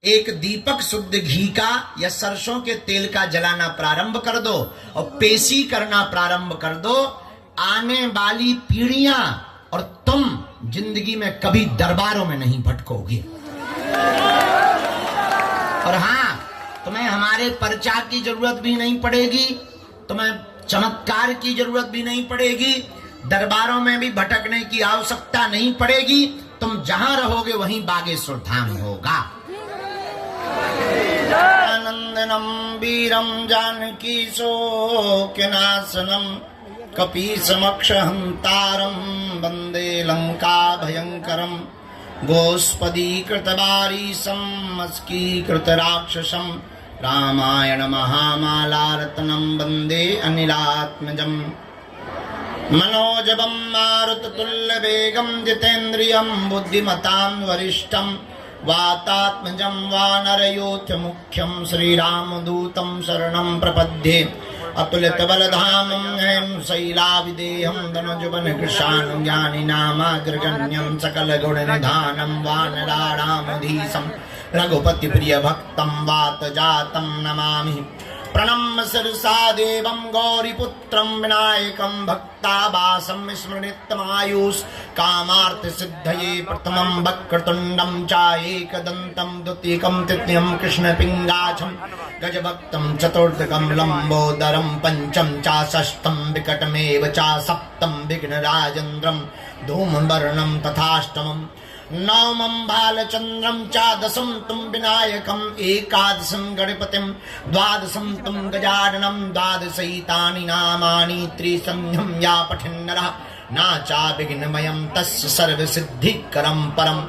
एक दीपक शुद्ध घी का या सरसों के तेल का जलाना प्रारंभ कर दो और पेशी करना प्रारंभ कर दो। आने वाली पीढ़ियां और तुम जिंदगी में कभी दरबारों में नहीं भटकोगे। और हां, तुम्हें हमारे प्रचार की जरूरत भी नहीं पड़ेगी, तुम्हें चमत्कार की जरूरत भी नहीं पड़ेगी, दरबारों में भी भटकने की आवश्यकता नहीं पड़ेगी। तुम जहां रहोगे वहीं बागेश्वर धाम होगा। आनंदनम वीरम जानकी शोकनाशनम कपीसमक्ष हंतारम वंदे लंका भयंकरम गोस्पदीकृतवारीशम अस्कीकृत राक्षसम रामायण महामाला रत्नम वंदे अनिलात्मजम मनोजवम मारुततुल्य वेगम जितेन्द्रियम बुद्धिमतां वरिष्ठम वातात्मजं वानरयोथ मुख्यं श्रीरामदूतं शरणं प्रपद्ये अतुलित बलधामं हेम शैलाविदेहं धनुजवन कृशानं ज्ञानिनामाग्रगण्यं सकलगुणनिधानं वानराणामधीशं रघुपति प्रिय भक्तं वातजातं नमामि। प्रणम्य शिरसा देवं गौरीपुत्रं विनायकं भक्तावासं स्मृणीतमायुष कामार्थ सिद्धये प्रथमं वक्रतुण्डं चाएकदन्तं द्वितीयं तृतीयं कृष्णपिङ्गाक्षं गजभक्तं चतुर्थकं लम्बोदरं पंचम चा षष्ठं विकटमेव चा सप्तम विघ्नराजेन्द्रं धूमवर्णं तथाष्टमम् नवमं बालचन्द्रं च दशम तुम विनायकं एकादशं गणपतिं द्वादशं तुम गजाननं द्वादशैतानि नामानि त्रिसंध्यं या पठन्नरः ना चा विघ्नमयं तस्य सर्वसिद्धिकरं परं।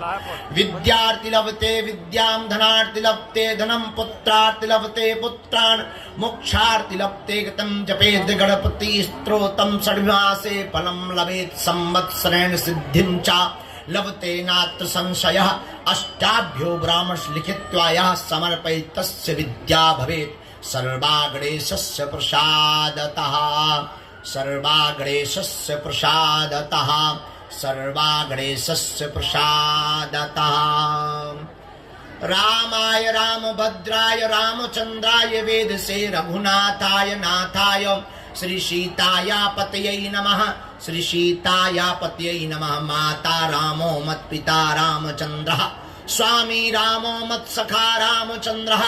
विद्यार्थी लभते विद्यां धनार्थी लभते धनं पुत्रार्थी लभते पुत्रान् मोक्षार्थी लभते गतं जपेद गणपति स्तोत्रं षड्मासे फलं लभेत संवत्सरेण सिद्धिं च लभते नात्र संशयः अष्टाभ्यो ब्राह्मण लिखित्वा यः समर्पयेत् तस्य विद्या भवेत् सर्वागणेशस्य प्रसादतः सर्वागणेशस्य प्रसादतः सर्वागणेशस्य प्रसादतः। रामाय रामभद्राय रामचन्द्राय वेदसे रघुनाथाय नाथाय श्री सीताया पतये नमः श्री सीताया पतये नमः। माता रामो मत्पिता रामचन्द्रः स्वामी रामो मत्सखा रामचन्द्रः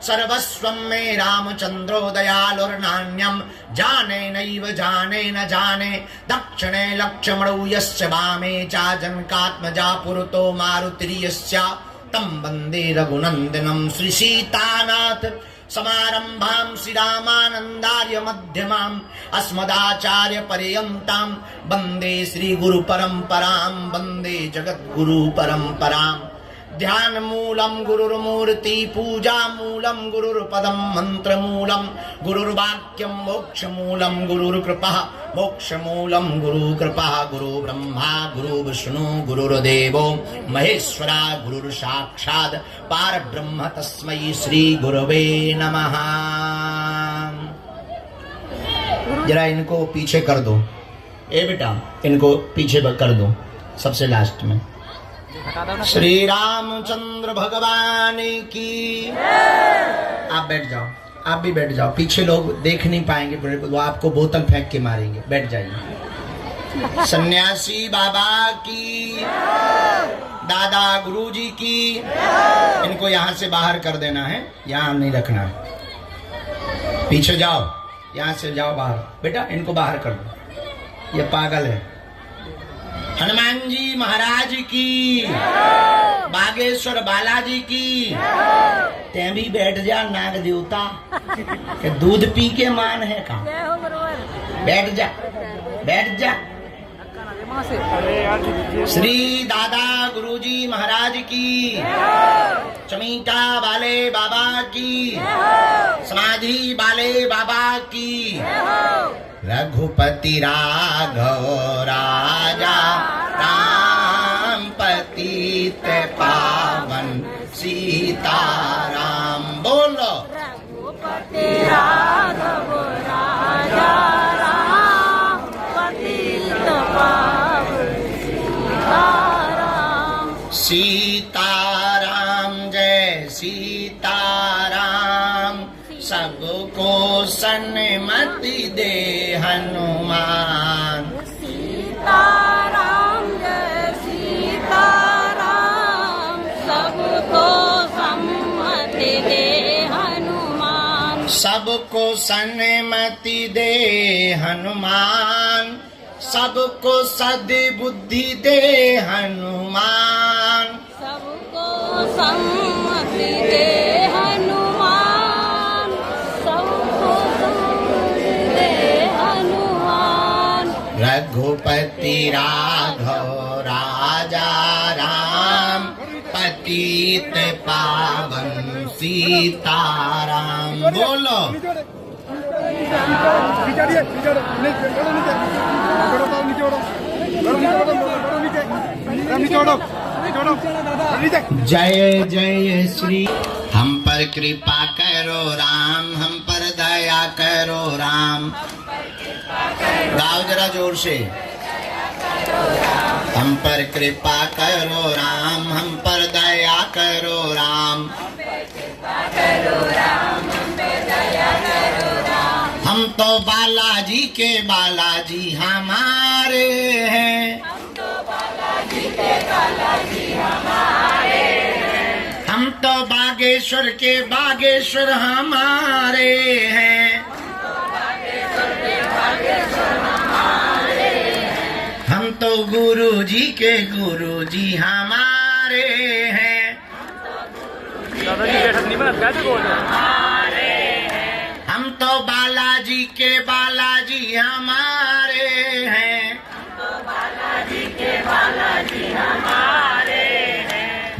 सर्वस्वं मे रामचन्द्रो दयालुर्नान्यं जाने नैव जाने न जाने दक्षिणे लक्ष्मणौ यस्य वामे च जनकात्मजा पुरतो मारुतिर्यस्य तं वन्दे रघुनन्दनं श्री सीतानाथ समारंभां श्रीरामानन्दार्य मध्यमाम् अस्मदाचार्य पर्यन्तां वन्दे श्री गुरु परम्परां वन्दे जगद्गुरु परम्पराम्। ध्यान मूलम गुरुर्मूर्ति पूजा मूलम गुरुर्पदम मंत्र मूलम गुरुर्वाक्यम मोक्ष मूलम गुरुर्कृपा मोक्ष मूलम गुरुकृपा गुरु ब्रह्मा गुरु विष्णु गुरुर्देवो महेश्वरा गुरुर्साक्षात् परब्रह्म तस्मै श्री गुरवे नमः। जरा इनको पीछे कर दो, ए बेटा इनको पीछे कर दो सबसे लास्ट में। श्री रामचंद्र भगवान की। आप बैठ जाओ, आप भी बैठ जाओ, पीछे लोग देख नहीं पाएंगे, वो आपको बोतल फेंक के मारेंगे, बैठ जाइए। सन्यासी बाबा की, दादा गुरुजी की। इनको यहाँ से बाहर कर देना है, यहाँ नहीं रखना है। पीछे जाओ, यहाँ से जाओ बाहर, बेटा इनको बाहर कर दो, ये पागल है। हनुमान जी महाराज की, बागेश्वर बालाजी की। ते भी बैठ जा नाग देवता के दूध पी के मान है का, बैठ जा बैठ जा। श्री दादा गुरुजी महाराज की, चमीटा वाले बाबा की, समाधि वाले बाबा की। रघुपति राघव राजा राम पतित पावन सीताराम। बोलो रघुपति राघव राजा राम पतित पावन सीताराम। सीताराम जय सीताराम, सबको सन्मति दे हनुमान। सीताराम जय सीताराम, सबको सम्मति दे हनुमान। सबको सन्मति दे हनुमान, सबको सद्बुद्धि दे हनुमान। सबको सम्मति दे हनुमान, सबको सम्मति दे हनुमान। रघुपति राघव राजा राम, पतित पावन सीताराम। बोलो जय जय श्री। हम पर कृपा करो राम, हम पर दया करो राम। गाओ जरा जोर से। हम पर कृपा करो राम, हम पर दया करो राम। हम तो बालाजी के बालाजी हमारे हैं। हम तो बागेश्वर के बागेश्वर हमारे हैं। हम तो गुरु जी के गुरु जी हमारे हैं। हम तो बालाजी के बालाजी हमारे हैं।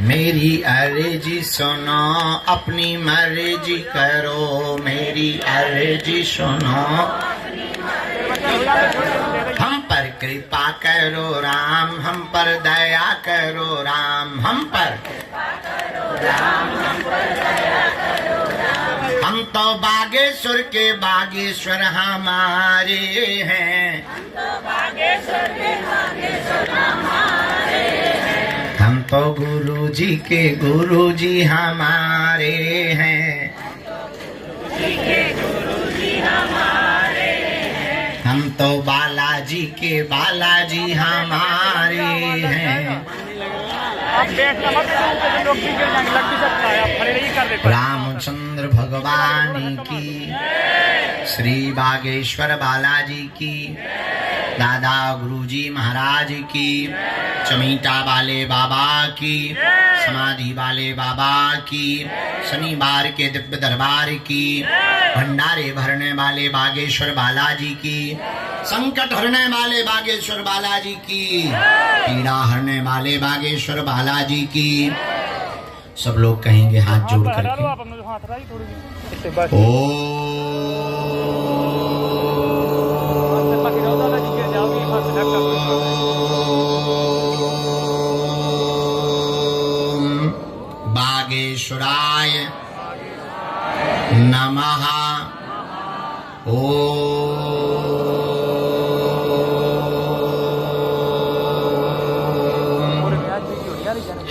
मेरी अर्जी सुनो, अपनी मर्जी करो। मेरी अर्जी सुनो, हम पर कृपा करो राम, हम पर दया करो राम। हम पर हम तो बागेश्वर के बागेश्वर हमारे हैं। हम तो गुरु जी के गुरु जी हमारे हैं। हम तो बालाजी के बालाजी हमारे हैं। रामचंद्र भगवान की, श्री बागेश्वर बालाजी की, दादा गुरुजी महाराज की, चमीटा वाले बाबा की, समाधि वाले बाबा की, शनिवार के दिव्य दरबार की, भंडारे भरने वाले बागेश्वर बालाजी की, संकट हरने वाले बागेश्वर बालाजी की, पीड़ा हरने वाले बागेश्वर बालाजी की। सब लोग कहेंगे हाथ जोड़ करके ओ बागेश्वराय नमः।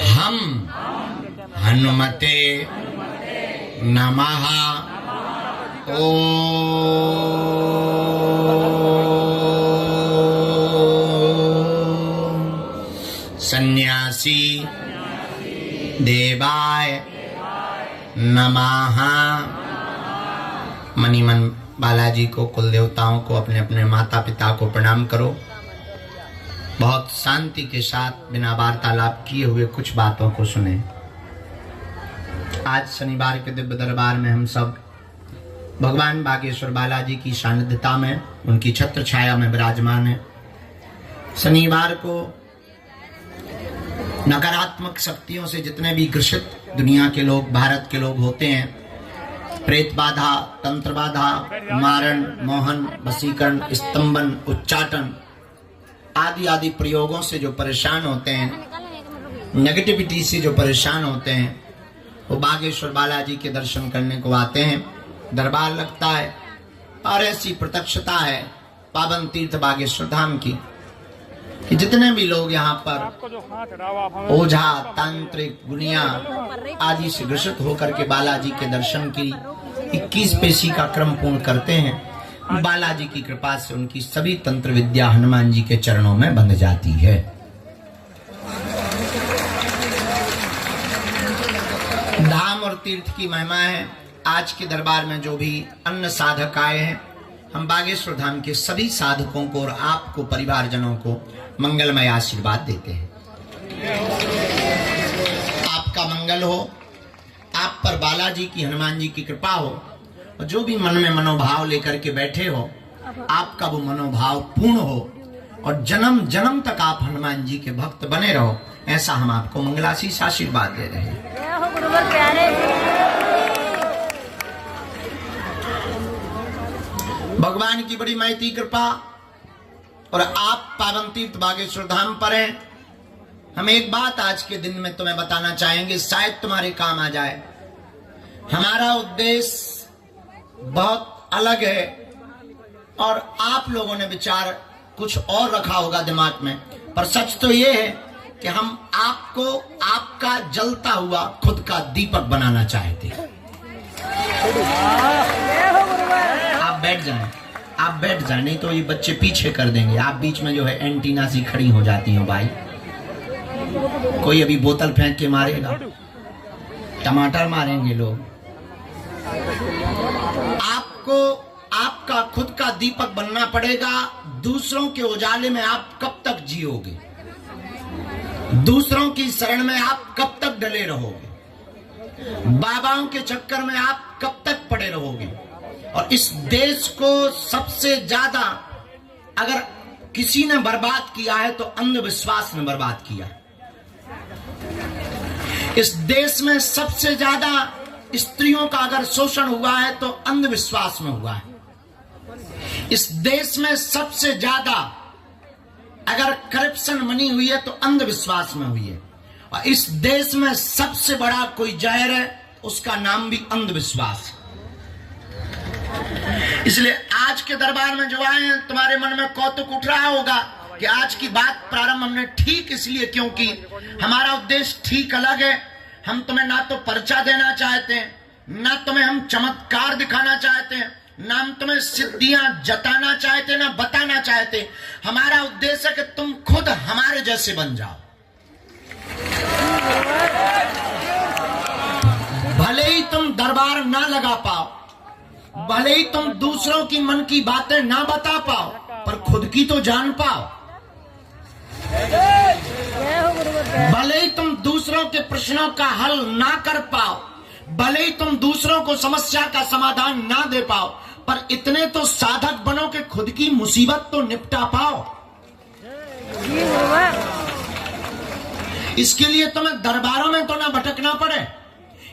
हम हनुमते नमः। सन्यासी देवाय नमः। मनी मन बालाजी को, कुल देवताओं को, अपने अपने माता पिता को प्रणाम करो। बहुत शांति के साथ बिना वार्तालाप किए हुए कुछ बातों को सुने। आज शनिवार के दिव्य दरबार में हम सब भगवान बागेश्वर बालाजी की सानिध्यता में, उनकी छत्र छाया में विराजमान है। शनिवार को नकारात्मक शक्तियों से जितने भी ग्रसित दुनिया के लोग, भारत के लोग होते हैं, प्रेत बाधा, तंत्र बाधा, मारण, मोहन, वशीकरण, स्तंभन, उच्चाटन आदि आदि प्रयोगों से जो परेशान होते हैं, नेगेटिविटी से जो परेशान होते हैं, वो बागेश्वर बालाजी के दर्शन करने को आते हैं। दरबार लगता है और ऐसी प्रत्यक्षता है पावन तीर्थ बागेश्वर धाम की। कि जितने भी लोग यहाँ पर ओझा, तांत्रिक, गुनिया आदि से ग्रसित होकर के बालाजी के दर्शन की 21 पेशी का क्रम पूर्ण करते हैं, बालाजी की कृपा से उनकी सभी तंत्र विद्या हनुमान जी के चरणों में बंध जाती है। धाम और तीर्थ की महिमा है। आज के दरबार में जो भी अन्य साधक आए हैं, हम बागेश्वर धाम के सभी साधकों को और आपको, परिवारजनों को मंगलमय आशीर्वाद देते हैं। आपका मंगल हो, आप पर बालाजी की, हनुमान जी की कृपा हो, और जो भी मन में मनोभाव लेकर के बैठे हो, आपका वो मनोभाव पूर्ण हो और जन्म जन्म तक आप हनुमान जी के भक्त बने रहो, ऐसा हम आपको मंगलाशीष आशीर्वाद दे रहे हैं। भगवान की बड़ी महती कृपा और आप पावन तीर्थ बागेश्वर धाम पर हैं। हम एक बात आज के दिन में तुम्हें बताना चाहेंगे, शायद तुम्हारे काम आ जाए। हमारा उद्देश्य बहुत अलग है और आप लोगों ने विचार कुछ और रखा होगा दिमाग में, पर सच तो ये है कि हम आपको आपका जलता हुआ खुद का दीपक बनाना चाहते हैं। आप बैठ जाएं, आप बैठ जाएं, नहीं तो ये बच्चे पीछे कर देंगे। आप बीच में जो है एंटीना सी खड़ी हो जाती हो भाई। कोई अभी बोतल फेंक के मारेगा, टमाटर मारेंगे लोग। आपको आपका खुद का दीपक बनना पड़ेगा। दूसरों के उजाले में आप कब तक जियोगे? दूसरों की शरण में आप कब तक डले रहोगे? बाबाओं के चक्कर में आप कब तक पड़े रहोगे? और इस देश को सबसे ज्यादा अगर किसी ने बर्बाद किया है तो अंधविश्वास ने बर्बाद किया। इस देश में सबसे ज्यादा स्त्रियों का अगर शोषण हुआ है तो अंधविश्वास में हुआ है। इस देश में सबसे ज्यादा अगर करप्शन मनी हुई है तो अंधविश्वास में हुई है। और इस देश में सबसे बड़ा कोई जहर है, उसका नाम भी अंधविश्वास है। इसलिए आज के दरबार में जो आए हैं, तुम्हारे मन में कौतुक उठ रहा होगा कि आज की बात प्रारंभ हमने ठीक इसलिए, क्योंकि हमारा उद्देश्य ठीक अलग है। हम तुम्हें ना तो पर्चा देना चाहते हैं, ना तुम्हें हम चमत्कार दिखाना चाहते हैं, ना हम तुम्हें सिद्धियां जताना चाहते, ना बताना चाहते। हमारा उद्देश्य है कि तुम खुद हमारे जैसे बन जाओ। भले ही तुम दरबार ना लगा पाओ, भले ही तुम दूसरों की मन की बातें ना बता पाओ, पर खुद की तो जान पाओ। भले ही तुम दूसरों के प्रश्नों का हल ना कर पाओ, भले ही तुम दूसरों को समस्या का समाधान ना दे पाओ, पर इतने तो साधक बनो कि खुद की मुसीबत तो निपटा पाओ। इसके लिए तुम्हें दरबारों में तो ना भटकना पड़े,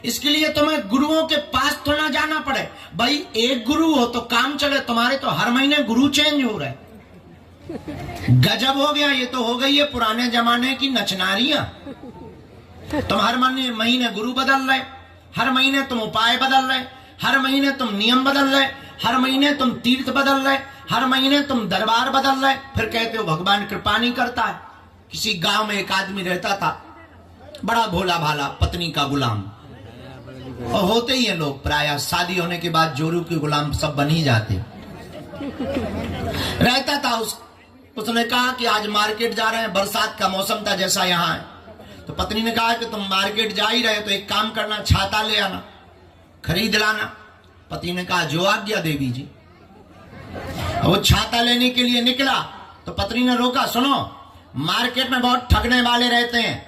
इसके लिए तुम्हें गुरुओं के पास तो ना जाना पड़े। भाई एक गुरु हो तो काम चले, तुम्हारे तो हर महीने गुरु चेंज हो रहे। गजब हो गया, ये तो हो गई है पुराने जमाने की नचनारियां। तुम हर महीने गुरु बदल रहे, हर महीने तुम उपाय बदल रहे, हर महीने तुम नियम बदल रहे, हर महीने तुम तीर्थ बदल रहे, हर महीने तुम दरबार बदल रहे, फिर कहते हो भगवान कृपा नहीं करता है। किसी गांव में एक आदमी रहता था, बड़ा भोला भाला, पत्नी का गुलाम। और होते ही है लोग, प्रायः शादी होने के बाद जोरू के गुलाम सब बन ही जाते। रहता था उसने कहा कि आज मार्केट जा रहे हैं, बरसात का मौसम था जैसा यहाँ है। तो पत्नी ने कहा कि तुम मार्केट जा ही रहे तो एक काम करना, छाता ले आना, खरीद लाना। पति ने कहा जो आज्ञा देवी जी। वो छाता लेने के लिए निकला तो पत्नी ने रोका, सुनो मार्केट में बहुत ठगने वाले रहते हैं,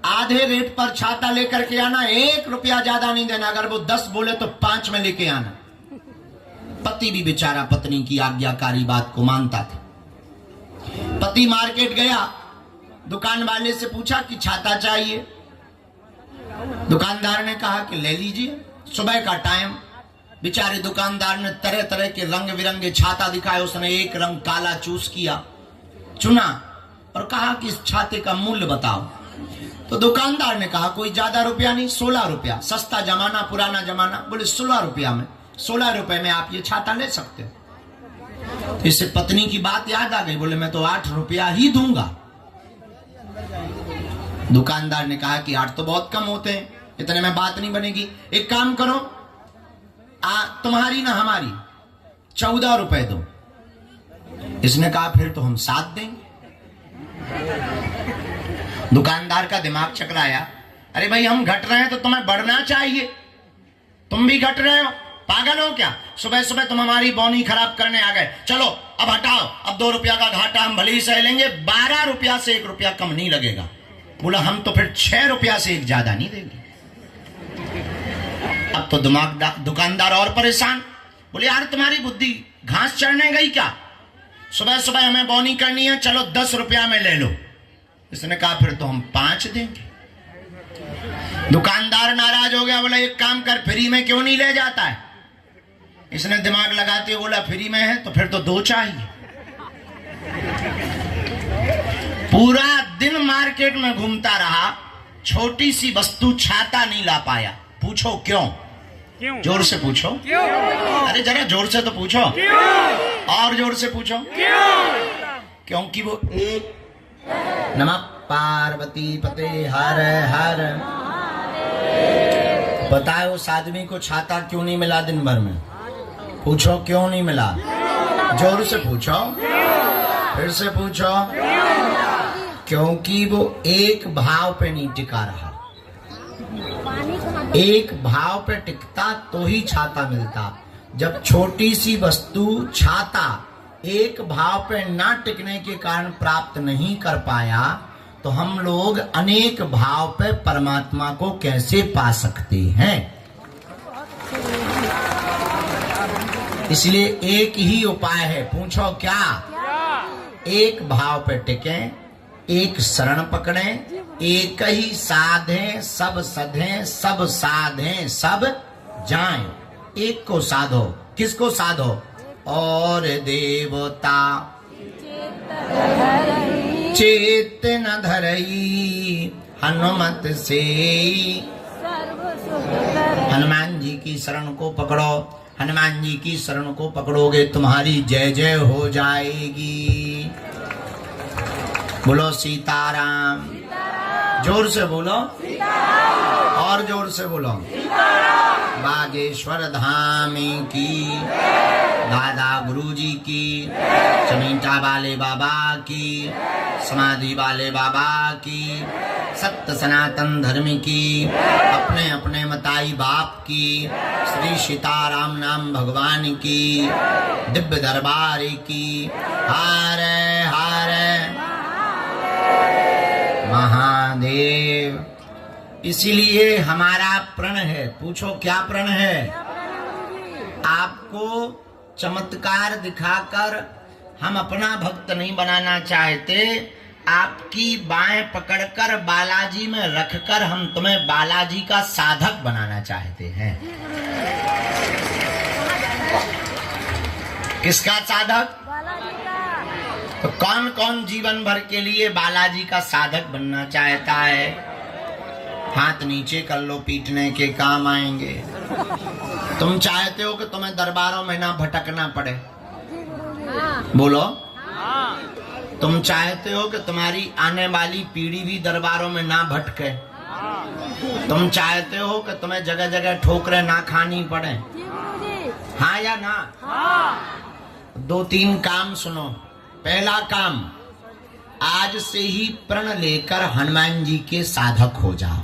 आधे रेट पर छाता लेकर के आना, 1 रुपया ज्यादा नहीं देना, अगर वो 10 बोले तो 5 में लेके आना। पति भी बेचारा पत्नी की आज्ञाकारी बात को मानता था। पति मार्केट गया, दुकान वाले से पूछा कि छाता चाहिए। दुकानदार ने कहा कि ले लीजिए, सुबह का टाइम। बेचारे दुकानदार ने तरह तरह के रंग बिरंगे छाता दिखाए, उसने एक रंग काला चूज किया, चुना और कहा कि इस छाते का मूल्य बताओ। तो दुकानदार ने कहा कोई ज्यादा रुपया नहीं, 16 रुपया, सस्ता जमाना, पुराना जमाना। बोले 16 रुपया में, 16 रुपए में आप ये छाता ले सकते हो। तो इससे पत्नी की बात याद आ गई, बोले मैं तो 8 रुपया ही दूंगा। दुकानदार ने कहा कि 8 तो बहुत कम होते हैं, इतने में बात नहीं बनेगी। एक काम करो, तुम्हारी ना हमारी 14 रुपए दो। इसने कहा फिर तो हम 7 देंगे। दुकानदार का दिमाग चकराया, अरे भाई हम घट रहे हैं तो तुम्हें बढ़ना चाहिए, तुम भी घट रहे हो, पागल हो क्या? सुबह सुबह तुम हमारी बौनी खराब करने आ गए, चलो अब हटाओ, अब 2 रुपया का घाटा हम भले ही सह लेंगे, 12 रुपया से 1 रुपया कम नहीं लगेगा। बोला हम तो फिर 6 रुपया से 1 ज्यादा नहीं देंगे। अब तो दुकानदार और परेशान, बोले यार तुम्हारी बुद्धि घास चढ़ने गई क्या? सुबह सुबह हमें बौनी करनी है, चलो 10 रुपया में ले लो। इसने कहा फिर तो हम 5 देंगे। दुकानदार नाराज हो गया, बोला एक काम कर, फ्री में क्यों नहीं ले जाता है? इसने दिमाग लगाते हुए बोला फ्री में है तो फिर तो 2 चाहिए। पूरा दिन मार्केट में घूमता रहा, छोटी सी वस्तु छाता नहीं ला पाया। पूछो क्यों? क्यों? जोर से पूछो क्यों? अरे जरा जोर से तो पूछो क्यों? और जोर से पूछो क्यों? क्योंकि वो एक नमः पार्वती पते हर हर। बताए उस आदमी को छाता क्यों नहीं मिला दिन भर में? पूछो क्यों नहीं मिला? जोर से पूछो, फिर से पूछो। क्योंकि वो एक भाव पे नहीं टिका रहा। एक भाव पे टिकता तो ही छाता मिलता। जब छोटी सी वस्तु छाता एक भाव पे ना टिकने के कारण प्राप्त नहीं कर पाया, तो हम लोग अनेक भाव पे परमात्मा को कैसे पा सकते हैं? इसलिए एक ही उपाय है। पूछो क्या? एक भाव पे टिके, एक शरण पकड़े, एक ही साधे सब सधे, सब साधे सब जाएं। एक को साधो। किसको साधो? और देवता चेत न धरई हनुमत से। हनुमान जी की शरण को पकड़ो। हनुमान जी की शरण को पकड़ोगे तुम्हारी जय जय हो जाएगी। बोलो सीताराम। जोर से बोलो, और जोर से बोलो। बागेश्वर धाम की, दादा गुरुजी की, चमीटा वाले बाबा की, समाधि वाले बाबा की, सत्य सनातन धर्म की, अपने अपने मताई बाप की, श्री सीताराम नाम भगवान की, दिव्य दरबार की। हरे हरे महादेव। इसीलिए हमारा प्रण है। पूछो क्या प्रण है? आपको चमत्कार दिखाकर हम अपना भक्त नहीं बनाना चाहते, आपकी बाएं पकड़कर बालाजी में रखकर हम तुम्हें बालाजी का साधक बनाना चाहते हैं। किसका साधक? तो कौन कौन जीवन भर के लिए बालाजी का साधक बनना चाहता है? हाथ नीचे कर लो, पीटने के काम आएंगे। तुम चाहते हो कि तुम्हें दरबारों में ना भटकना पड़े? बोलो। तुम चाहते हो कि तुम्हारी आने वाली पीढ़ी भी दरबारों में ना भटके? तुम चाहते हो कि तुम्हें जगह जगह ठोकरें ना खानी पड़े? हाँ या ना? 2-3 काम सुनो। पहला काम, आज से ही प्रण लेकर हनुमान जी के साधक हो जाओ।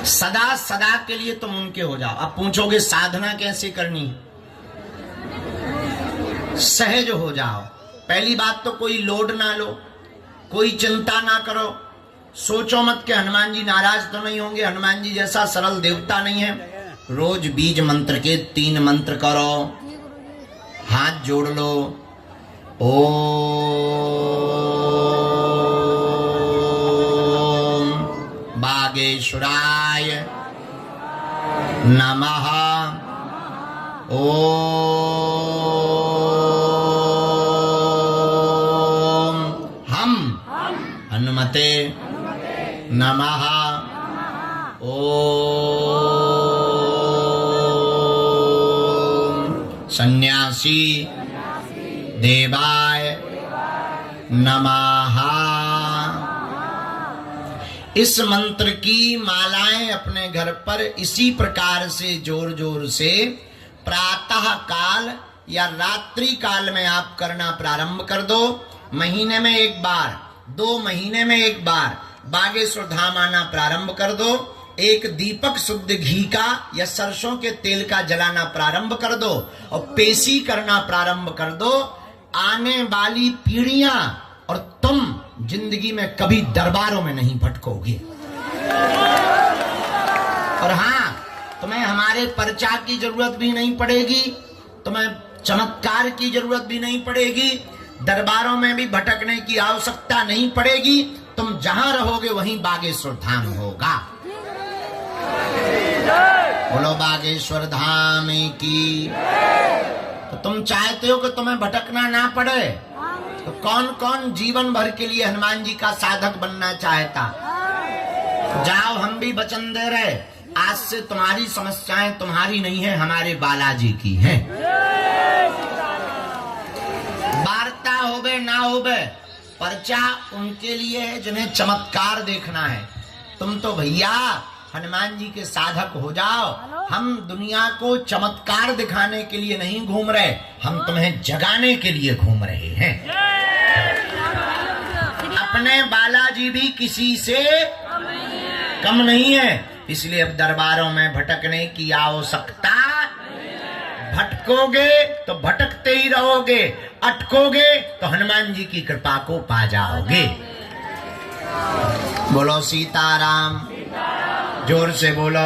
सदा सदा के लिए तुम उनके हो जाओ। अब पूछोगे साधना कैसे करनी? सहज हो जाओ। पहली बात तो कोई लोड ना लो, कोई चिंता ना करो। सोचो मत कि हनुमान जी नाराज तो नहीं होंगे। हनुमान जी जैसा सरल देवता नहीं है। रोज बीज मंत्र के 3 मंत्र करो, हाथ जोड़ लो। ओम बागेश्वराय नमः। ओम हम हनुमते नमः। ओम सन्यासी देवाय नमः। इस मंत्र की मालाएं अपने घर पर इसी प्रकार से जोर जोर से प्रातः काल या रात्रि काल में आप करना प्रारंभ कर दो। महीने में एक बार, 2 महीने में एक बार बागेश्वर धाम आना प्रारंभ कर दो। एक दीपक शुद्ध घी का या सरसों के तेल का जलाना प्रारंभ कर दो और पेशी करना प्रारंभ कर दो। आने वाली पीढ़ियां और तुम जिंदगी में कभी दरबारों में नहीं भटकोगे। और हाँ, तुम्हें हमारे पर्चा की जरूरत भी नहीं पड़ेगी, तुम्हें चमत्कार की जरूरत भी नहीं पड़ेगी, दरबारों में भी भटकने की आवश्यकता नहीं पड़ेगी। तुम जहां रहोगे वहीं बागेश्वर धाम होगा। बोलो बागेश्वर धाम की। तो तुम चाहते हो कि तुम्हें भटकना ना पड़े, तो कौन कौन जीवन भर के लिए हनुमान जी का साधक बनना चाहता? जाओ, हम भी वचन दे रहे, आज से तुम्हारी समस्याएं तुम्हारी नहीं है, हमारे बालाजी की हैं। वार्ता होवे ना होवे, पर्चा उनके लिए है जिन्हें चमत्कार देखना है। तुम तो भैया हनुमान जी के साधक हो जाओ। हम दुनिया को चमत्कार दिखाने के लिए नहीं घूम रहे, हम तुम्हें जगाने के लिए घूम रहे हैं। अपने बालाजी भी किसी से कम नहीं है, इसलिए अब दरबारों में भटकने की आवश्यकता। भटकोगे तो भटकते ही रहोगे, अटकोगे तो हनुमान जी की कृपा को पा जाओगे। बोलो सीताराम, जोर से बोलो।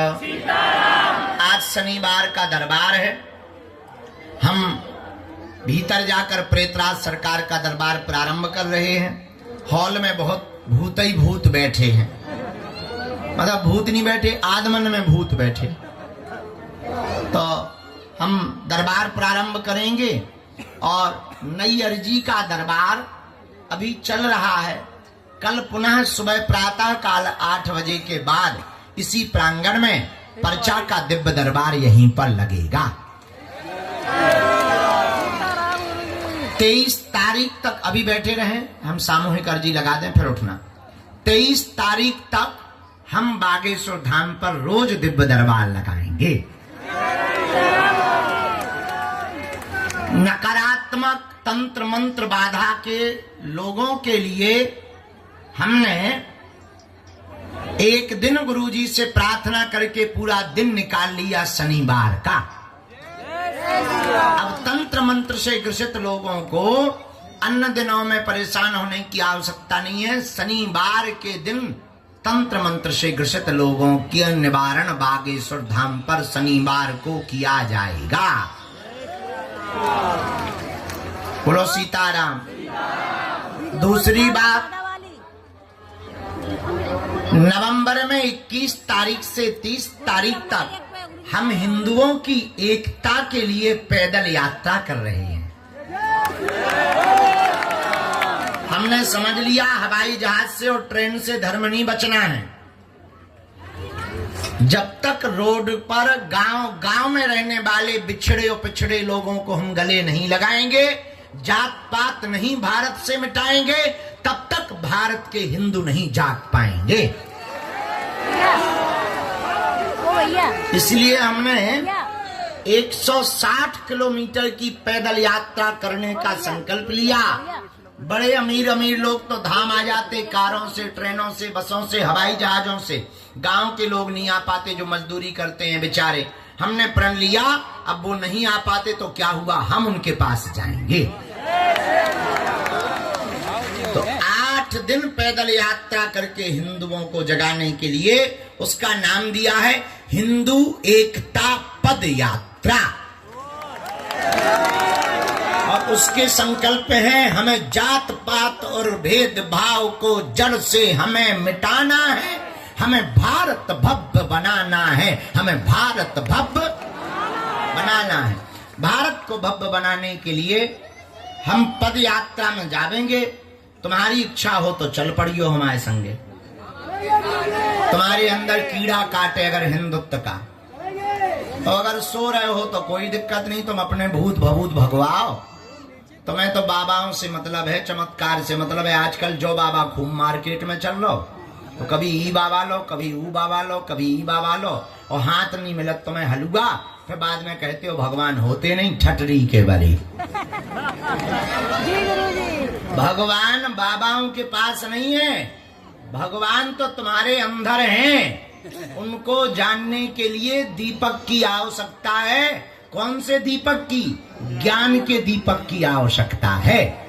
आज शनिवार का दरबार है। हम भीतर जाकर प्रेतराज सरकार का दरबार प्रारंभ कर रहे हैं। हॉल में बहुत भूत ही भूत बैठे हैं, मतलब भूत नहीं बैठे, आदमन में भूत बैठे। तो हम दरबार प्रारंभ करेंगे और नई अर्जी का दरबार अभी चल रहा है। कल पुनः सुबह प्रातः काल 8 बजे के बाद इसी प्रांगण में पर्चा का दिव्य दरबार यहीं पर लगेगा। 23 तारीख तक अभी बैठे रहें, हम सामूहिक अर्जी लगा दें फिर उठना। 23 तारीख तक हम बागेश्वर धाम पर रोज दिव्य दरबार लगाएंगे। नकारात्मक तंत्र मंत्र बाधा के लोगों के लिए हमने एक दिन गुरुजी से प्रार्थना करके पूरा दिन निकाल लिया शनिवार का। अब तंत्र मंत्र से ग्रसित लोगों को अन्य दिनों में परेशान होने की आवश्यकता नहीं है। शनिवार के दिन तंत्र मंत्र से ग्रसित लोगों के निवारण बागेश्वर धाम पर शनिवार को किया जाएगा। बोलो सीताराम। दूसरी बात, नवंबर में 21 तारीख से 30 तारीख तक हम हिंदुओं की एकता के लिए पैदल यात्रा कर रहे हैं। हमने समझ लिया हवाई जहाज से और ट्रेन से धर्म नहीं बचना है। जब तक रोड पर गांव में रहने वाले बिछड़े और पिछड़े लोगों को हम गले नहीं लगाएंगे, जात पात नहीं भारत से मिटाएंगे, तब तक भारत के हिंदू नहीं जाग पाएंगे। इसलिए हमने 160 किलोमीटर की पैदल यात्रा करने का संकल्प लिया। बड़े अमीर लोग तो धाम आ जाते कारों से, ट्रेनों से, बसों से, हवाई जहाजों से। गांव के लोग नहीं आ पाते जो मजदूरी करते हैं बेचारे। हमने प्रण लिया अब वो नहीं आ पाते तो क्या हुआ, हम उनके पास जाएंगे। तो 8 दिन पैदल यात्रा करके हिंदुओं को जगाने के लिए उसका नाम दिया है हिंदू एकता पद यात्रा। और उसके संकल्प हैं हमें जात पात और भेदभाव को जड़ से हमें मिटाना है, हमें भारत भव्य बनाना है, हमें भारत भव्य बनाना है। भारत को भव्य बनाने के लिए हम पद यात्रा में जाएंगे। तुम्हारी इच्छा हो तो चल पड़ियो हमारे संगे। तुम्हारे अंदर कीड़ा काटे अगर हिंदुत्व का और अगर सो रहे हो तो कोई दिक्कत नहीं, तुम अपने भूत भभूत भगवाओ। तुम्हें तो बाबाओं से मतलब है, चमत्कार से मतलब है। आजकल जो बाबा खूब मार्केट में चल लो, तो कभी ई बाबा लो, कभी ऊ बाबा लो, कभी ई बाबा लो, और हाथ नहीं मिलत तुम्हें हलुआ, फिर बाद में कहते हो भगवान होते नहीं, ठटरी के बली। भगवान बाबाओं के पास नहीं है, भगवान तो तुम्हारे अंदर हैं। उनको जानने के लिए दीपक की आवश्यकता है। कौन से दीपक की? ज्ञान के दीपक की आवश्यकता है।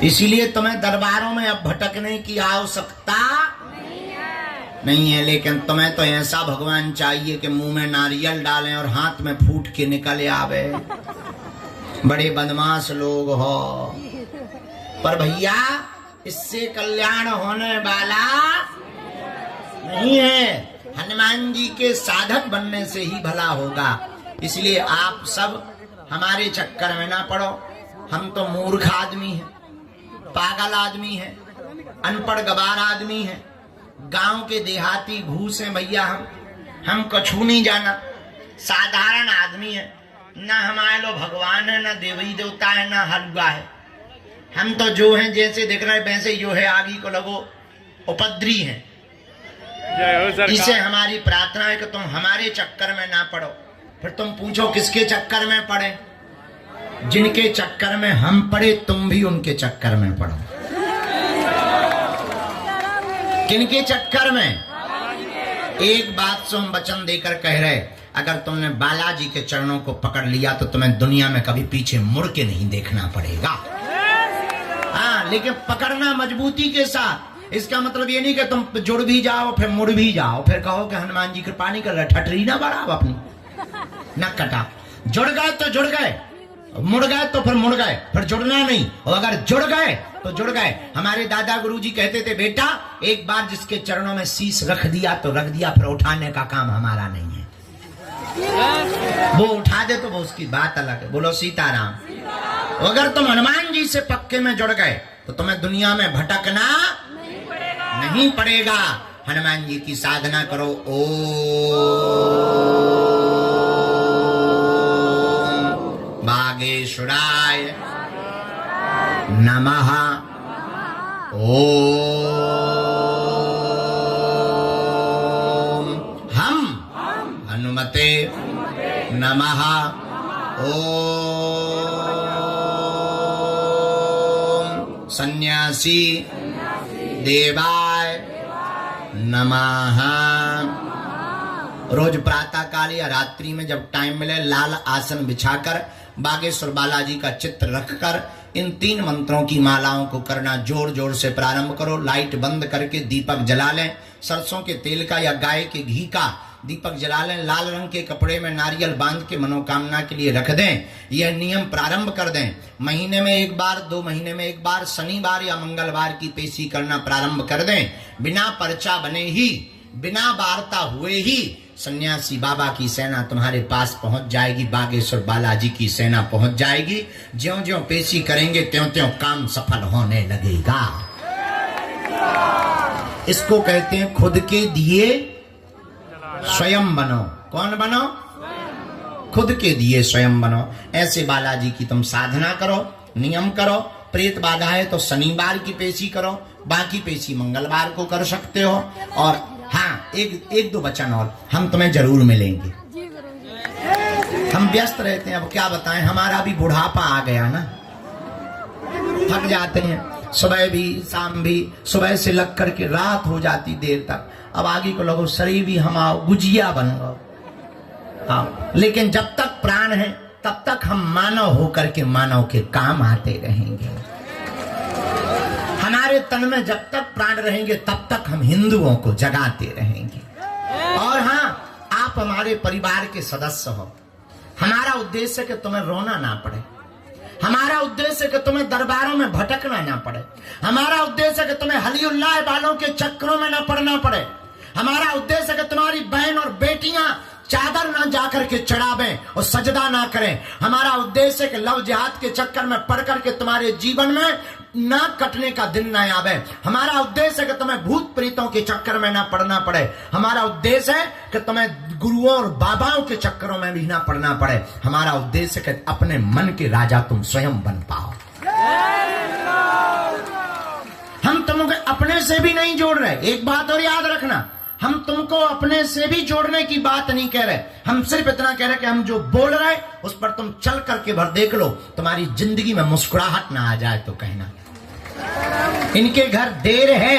इसीलिए तुम्हें दरबारों में अब भटकने की आवश्यकता नहीं है। लेकिन तुम्हें तो ऐसा भगवान चाहिए कि मुंह में नारियल डालें और हाथ में फूट के निकल आवे। बड़े बदमाश लोग हो, पर भैया इससे कल्याण होने वाला नहीं है। हनुमान जी के साधक बनने से ही भला होगा। इसलिए आप सब हमारे चक्कर में ना पड़ो। हम तो मूर्ख आदमी हैं, पागल आदमी हैं, अनपढ़ गवार आदमी हैं, गांव के देहाती घूस हैं भैया। हम कछु नहीं जाना, साधारण आदमी है। ना हमारे लो भगवान है, ना देवी देवता है, ना हलवा है। हम तो जो हैं जैसे दिख रहे वैसे जो है आगे को लगो उपद्री हैं। इसे हमारी प्रार्थना है कि तुम हमारे चक्कर में ना पड़ो। फिर तुम पूछो किसके चक्कर में पड़े? जिनके चक्कर में हम पड़े, तुम भी उनके चक्कर में पड़ो। किनके चक्कर में? एक बात से हम वचन देकर कह रहे, अगर तुमने बालाजी के चरणों को पकड़ लिया तो तुम्हें दुनिया में कभी पीछे मुड़ के नहीं देखना पड़ेगा। हाँ, लेकिन पकड़ना मजबूती के साथ। इसका मतलब ये नहीं कि तुम जुड़ भी जाओ फिर मुड़ भी जाओ, फिर कहो कि हनुमान जी कृपा नहीं कर रहे, ठटरी ना बढ़ाओ अपनी, न कटा। जुड़ गए तो जुड़ गए, मुड़ गए तो फिर मुड़ गए, फिर जुड़ना नहीं। और अगर जुड़ गए तो जुड़ गए। हमारे दादा गुरुजी कहते थे, बेटा एक बार जिसके चरणों में शीश रख दिया तो रख दिया, फिर उठाने का काम हमारा नहीं है। वो उठा दे तो वो उसकी बात अलग है। बोलो सीताराम। अगर तुम हनुमान जी से पक्के में जुड़ गए तो तुम्हें दुनिया में भटकना नहीं पड़ेगा। हनुमान जी की साधना करो। ओम बागेश्वराय नमः। ओम हम हनुमते नमः। ओम सन्यासी देवाय नमः। रोज प्रातः काल या रात्रि में जब टाइम मिले, लाल आसन बिछाकर बागेश्वर बालाजी का चित्र रखकर इन 3 मंत्रों की मालाओं को करना जोर जोर से प्रारंभ करो। लाइट बंद करके दीपक जला लें। सरसों के तेल का या गाय के घी का दीपक जला लें। लाल रंग के कपड़े में नारियल बांध के मनोकामना के लिए रख दें। यह नियम प्रारंभ कर दें। महीने में एक बार, 2 महीने में एक बार, शनिवार या मंगलवार की पेशी करना प्रारंभ कर दें। बिना पर्चा बने ही, बिना वार्ता हुए ही सन्यासी बाबा की सेना तुम्हारे पास पहुंच जाएगी। बागेश्वर बालाजी की सेना पहुंच जाएगी। ज्यों-ज्यों पेशी करेंगे त्यों-त्यों काम सफल होने लगेगा। इसको कहते हैं खुद के दिए स्वयं बनो। कौन बनो? खुद के दिए स्वयं बनो। ऐसे बालाजी की तुम साधना करो, नियम करो। प्रेत बाधा है तो शनिवार की पेशी करो, बाकी पेशी मंगलवार को कर सकते हो। और हाँ, एक दो वचन और, हम तुम्हें जरूर मिलेंगे। हम व्यस्त रहते हैं, अब क्या बताएं, हमारा भी बुढ़ापा आ गया ना, थक जाते हैं। सुबह भी शाम भी, सुबह से लग करके रात हो जाती देर तक। अब आगे को लोगों शरीर भी हम गुजिया बन गए। हाँ, लेकिन जब तक प्राण है तब तक हम मानव होकर के मानव के काम आते रहेंगे। हमारे तन में जब तक प्राण रहेंगे तब तक हम हिंदुओं को जगाते रहेंगे। और हाँ, आप हमारे परिवार के सदस्य हो। हमारा उद्देश्य है कि तुम्हें रोना ना पड़े। हमारा उद्देश्य है कि तुम्हें दरबारों में भटकना ना पड़े। हमारा उद्देश्य है कि तुम्हें हलीउल्लाह वालों के चक्करों में ना पड़ना पड़े। हमारा उद्देश्य है कि तुम्हारी बहन और बेटियां चादर ना जाकर के चढ़ावें और सजदा ना करें। हमारा उद्देश्य है कि लव जिहाद के चक्कर में पड़ करके तुम्हारे जीवन में ना कटने का दिन ना आवे। हमारा उद्देश्य है कि तुम्हें भूत प्रेतों के चक्कर में ना पड़ना पड़े। हमारा उद्देश्य है कि तुम्हें गुरुओं और बाबाओं के चक्करों में भी ना पड़ना पड़े। हमारा उद्देश्य है कि अपने मन के राजा तुम स्वयं बन पाओ। हम तुमको अपने से भी नहीं जोड़ रहे। एक बात और याद रखना, हम तुमको अपने से भी जोड़ने की बात नहीं कह रहे। हम सिर्फ इतना कह रहे कि हम जो बोल रहे उस पर तुम चल करके भर देख लो, तुम्हारी जिंदगी में मुस्कुराहट ना आ जाए तो कहना। इनके घर देर है,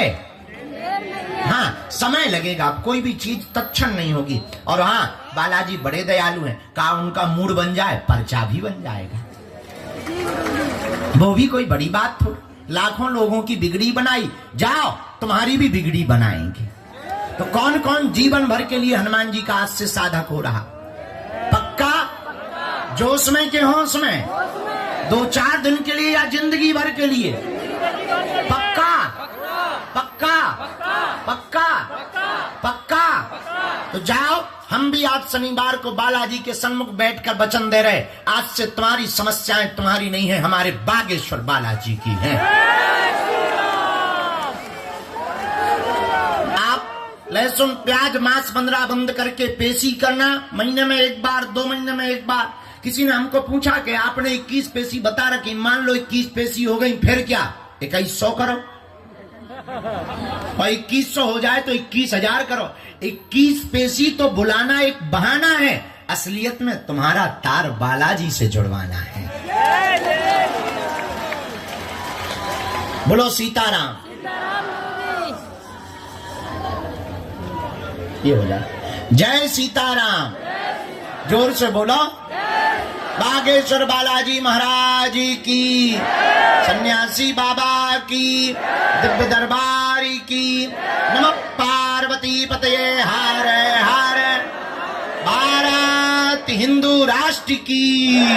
हाँ समय लगेगा, कोई भी चीज तत्क्षण नहीं होगी। और हाँ, बालाजी बड़े दयालु हैं, कहा उनका मूड बन जाए पर्चा भी बन जाएगा। वो भी कोई बड़ी बात थोड़ी, लाखों लोगों की बिगड़ी बनाई, जाओ तुम्हारी भी बिगड़ी बनाएंगे। तो कौन कौन जीवन भर के लिए हनुमान जी का आज से साधक हो रहा? पक्का? जोश में के होश में? 2-4 दिन के लिए या जिंदगी भर के लिए? पक्का पक्का पक्का पक्का। तो जाओ, हम भी आज शनिवार को बालाजी के सन्मुख बैठकर वचन दे रहे, आज से तुम्हारी समस्याएं तुम्हारी नहीं है, हमारे बागेश्वर बालाजी की हैं। आप लहसुन प्याज मांस 15 बंद करके पेशी करना, महीने में एक बार, 2 महीने में एक बार। किसी ने हमको पूछा कि आपने 21 पेशी बता रखी, मान लो 21 पेशी हो गई, फिर क्या 2100 करो, और 2100 हो जाए तो 21,000 करो। 21 पेशी तो बुलाना एक बहाना है, असलियत में तुम्हारा तार बालाजी से जुड़वाना है। बोलो सीताराम। ये हो जाए, जय सीताराम। जोर से बोलो, बागेश्वर बालाजी महाराज की, सन्यासी बाबा की, दिव्य दरबारी की। नमः पार्वती पतये हर हर। भारत हिंदू राष्ट्र की।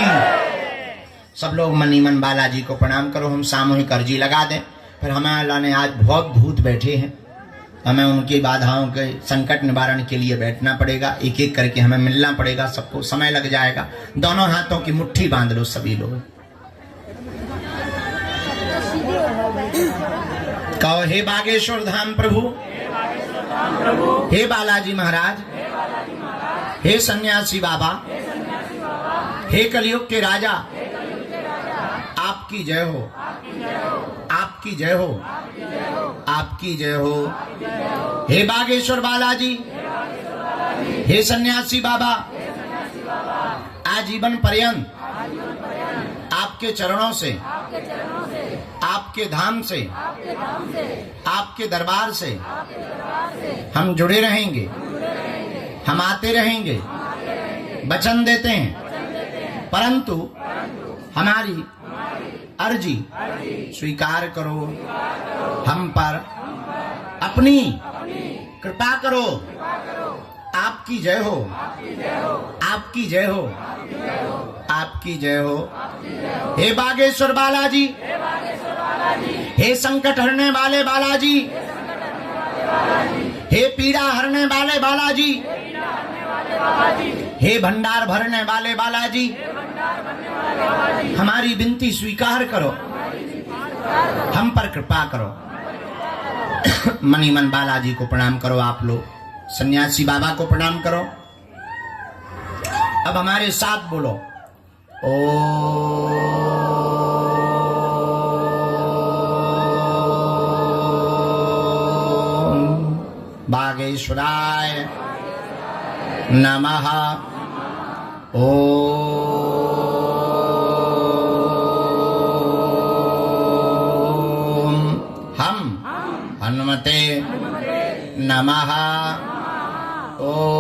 सब लोग मनी मन बालाजी को प्रणाम करो। हम सामूहिक अर्जी लगा दें, फिर हमें अल्लाह ने आज बहुत भूत बैठे हैं, हमें उनकी बाधाओं के संकट निवारण के लिए बैठना पड़ेगा, एक एक करके हमें मिलना पड़ेगा, सबको समय लग जाएगा। दोनों हाथों की मुट्ठी बांध लो सभी लोग, कहो हे बागेश्वर धाम प्रभु, हे बालाजी महाराज, हे सन्यासी बाबा, हे कलयुग के राजा, आपकी जय हो, आपकी जय हो, आपकी जय हो। हे बागेश्वर बालाजी, हे सन्यासी बाबा, आजीवन पर्यंत आपके चरणों से, आपके धाम से, आपके दरबार से हम जुड़े रहेंगे, हम आते रहेंगे, वचन देते हैं। परंतु हमारी अर्जी स्वीकार करो, हम पर अपनी कृपा करो। आपकी जय हो, आपकी जय हो, आपकी जय हो। हे बागेश्वर बालाजी, हे संकट हरने वाले बालाजी, हे पीड़ा हरने वाले बालाजी, हे भंडार भरने वाले बालाजी, हमारी विनती स्वीकार करो, हम पर कृपा करो। मनी मन बालाजी को प्रणाम करो आप लोग, सन्यासी बाबा को प्रणाम करो। अब हमारे साथ बोलो, ओम बागेश्वराय नमः। ओम हनुमते नमः। ओम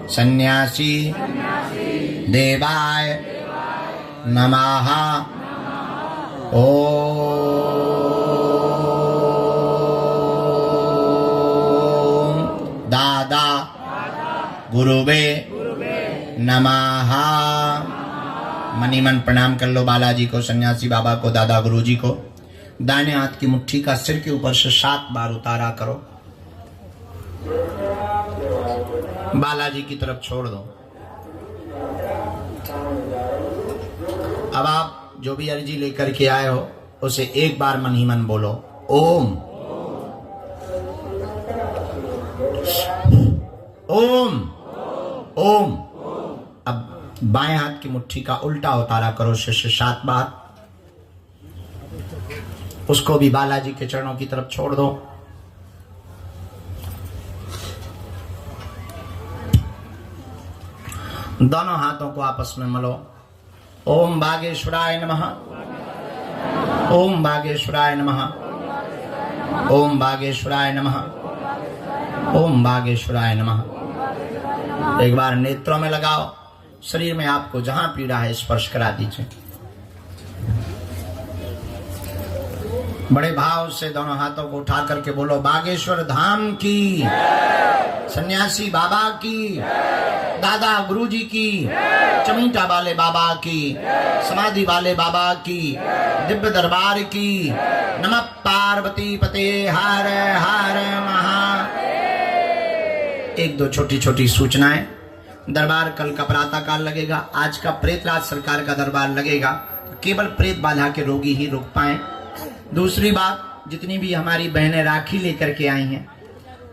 सन्यासी देवाय नमः। ओम दादा गुरुवे नमः। मनीमन प्रणाम कर लो बालाजी को, सन्यासी बाबा को, दादा गुरुजी को। दाहिने हाथ की मुट्ठी का सिर के ऊपर से 7 बार उतारा करो, बालाजी की तरफ छोड़ दो। अब आप जो भी अर्जी लेकर के आए हो उसे एक बार मन ही मन बोलो, ओम ओम ओम। अब बाएं हाथ की मुट्ठी का उल्टा उतारा करो शिष्य 7 बार, उसको भी बालाजी के चरणों की तरफ छोड़ दो। दोनों हाथों को आपस में मलो। ओम बागेश्वराय नमः, ओम बागेश्वराय नमः, ओम बागेश्वराय नमः, ओम बागेश्वराय नमः। एक बार नेत्रों में लगाओ, शरीर में आपको जहां पीड़ा है स्पर्श करा दीजिए। बड़े भाव से दोनों हाथों को उठा करके बोलो, बागेश्वर धाम की, सन्यासी बाबा की, दादा गुरुजी की, चमीटा वाले बाबा की, समाधि वाले बाबा की, दिव्य दरबार की। नमः पार्वती पते हर हर महा। एक दो छोटी छोटी सूचनाएं। दरबार कल का प्रातःकाल लगेगा। आज का प्रेतराज सरकार का दरबार लगेगा, तो केवल प्रेत बाधा के रोगी ही रुक पाए। दूसरी बात, जितनी भी हमारी बहनें राखी लेकर के आई हैं,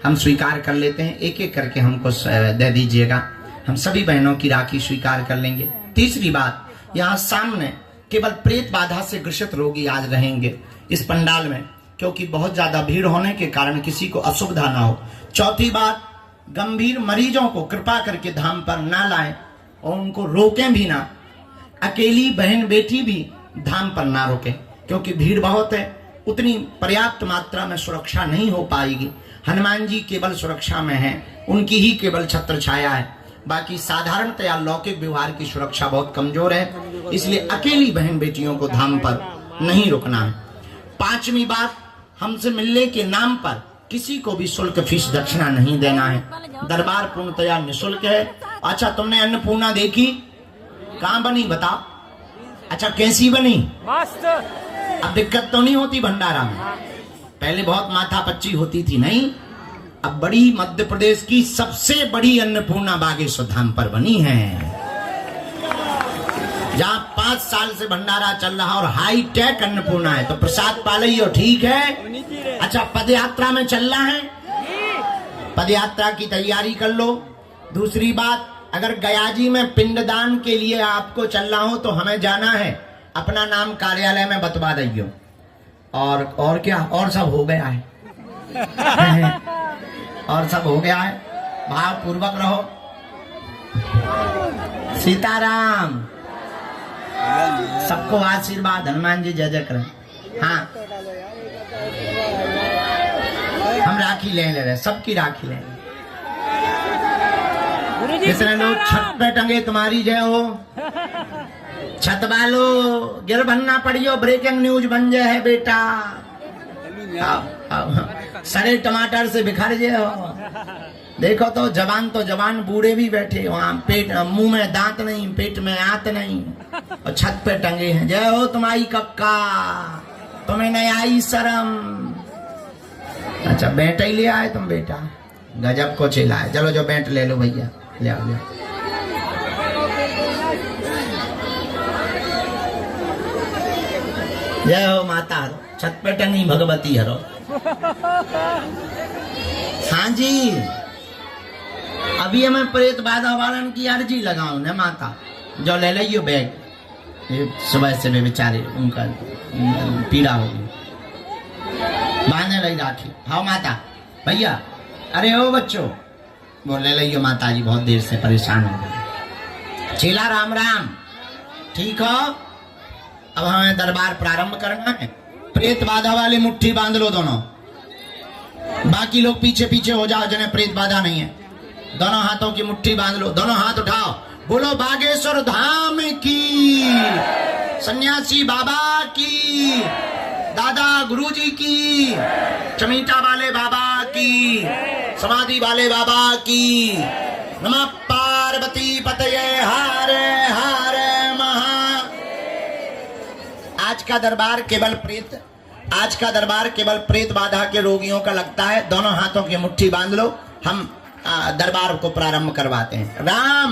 हम स्वीकार कर लेते हैं, एक एक करके हमको दे दीजिएगा, हम सभी बहनों की राखी स्वीकार कर लेंगे। तीसरी बात, यहाँ सामने केवल प्रेत बाधा से ग्रसित रोगी आज रहेंगे इस पंडाल में, क्योंकि बहुत ज्यादा भीड़ होने के कारण किसी को असुविधा ना हो। चौथी बात, गंभीर मरीजों को कृपा करके धाम पर ना लाएं और उनको रोकें भी ना। अकेली बहन बेटी भी धाम पर ना रोकें, क्योंकि भीड़ बहुत है, उतनी पर्याप्त मात्रा में सुरक्षा नहीं हो पाएगी। हनुमान जी केवल सुरक्षा में हैं, उनकी ही केवल छत्र छाया है, बाकी साधारणतया लौकिक व्यवहार की सुरक्षा बहुत कमजोर है, इसलिए अकेली बहन बेटियों को धाम पर नहीं रुकना है। पांचवी बात, हमसे मिलने के नाम पर किसी को भी शुल्क फीस दक्षिणा नहीं देना है। दरबार पूर्णतया निःशुल्क है। अच्छा, तुमने अन्नपूर्णा देखी? कहाँ बनी बताओ? अच्छा, कैसी बनी? मस्त। अब दिक्कत तो नहीं होती भंडारा में? पहले बहुत माथा पच्ची होती थी, नहीं? अब बड़ी मध्य प्रदेश की सबसे बड़ी अन्नपूर्णा बागेश्वर धाम पर बनी है, जहाँ 5 साल से भंडारा चल रहा और हाई टेक अन्नपूर्णा है। तो प्रसाद पा लियो, ठीक है? अच्छा, पद यात्रा में चल रहा है, पद यात्रा की तैयारी कर लो। दूसरी बात, अगर गयाजी में पिंडदान के लिए आपको चलना हो तो हमें जाना है, अपना नाम कार्यालय में बतवा दियो। और क्या, और सब हो गया है और सब हो गया है। भाव पूर्वक रहो। सीताराम। सबको आशीर्वाद, हनुमान जी जय जय करें। हाँ, हम राखी ले रहे, सबकी राखी ले रहे। कितने लोग छत पे टंगे, तुम्हारी जय हो। छत वालो गिर बनना पड़ियो, ब्रेकिंग न्यूज बन जाए है बेटा। सड़े टमाटर से बिखर जे हो। देखो तो जवान बूढ़े भी बैठे वहाँ, पेट मुंह में दांत नहीं, पेट में आंत नहीं, और छत पे टंगे हैं। जय हो तुम्हारी कक्का, तुम्हें नहीं आई शर्म। अच्छा, बेटा ही ले आए तुम? बेटा गजब को चिल्लाए। चलो जो बेट ले लो भैया, ले आओ। जय हो माता, छत पे टंगी भगवती हरो। हाँ जी, अभी हमें प्रेत बाधा वालन की अर्जी लगाओ न माता, जो ले लियो बैग। ये सुबह से वे बेचारे उनका पीड़ा होगी, बांधने लगी राखी। हाँ माता, भैया, अरे ओ बच्चों, वो ले लियो माता जी, बहुत देर से परेशान हो गए। चेला राम राम, ठीक हो? अब हमें दरबार प्रारंभ करना है। प्रेत बाधा वाले मुट्ठी बांध लो दोनों, बाकी लोग पीछे पीछे हो जाओ जिन्हें प्रेत बाधा नहीं है। दोनों हाथों की मुट्ठी बांध लो, दोनों हाथ उठाओ, बोलो बागेश्वर धाम की, सन्यासी बाबा की, दादा गुरुजी की, चमीटा वाले बाबा की, समाधि वाले बाबा की। नमः पार्वती पतये हर हर महा। आज का दरबार केवल प्रेत बाधा के रोगियों का लगता है। दोनों हाथों की मुट्ठी बांध लो, हम दरबार को प्रारंभ करवाते हैं। राम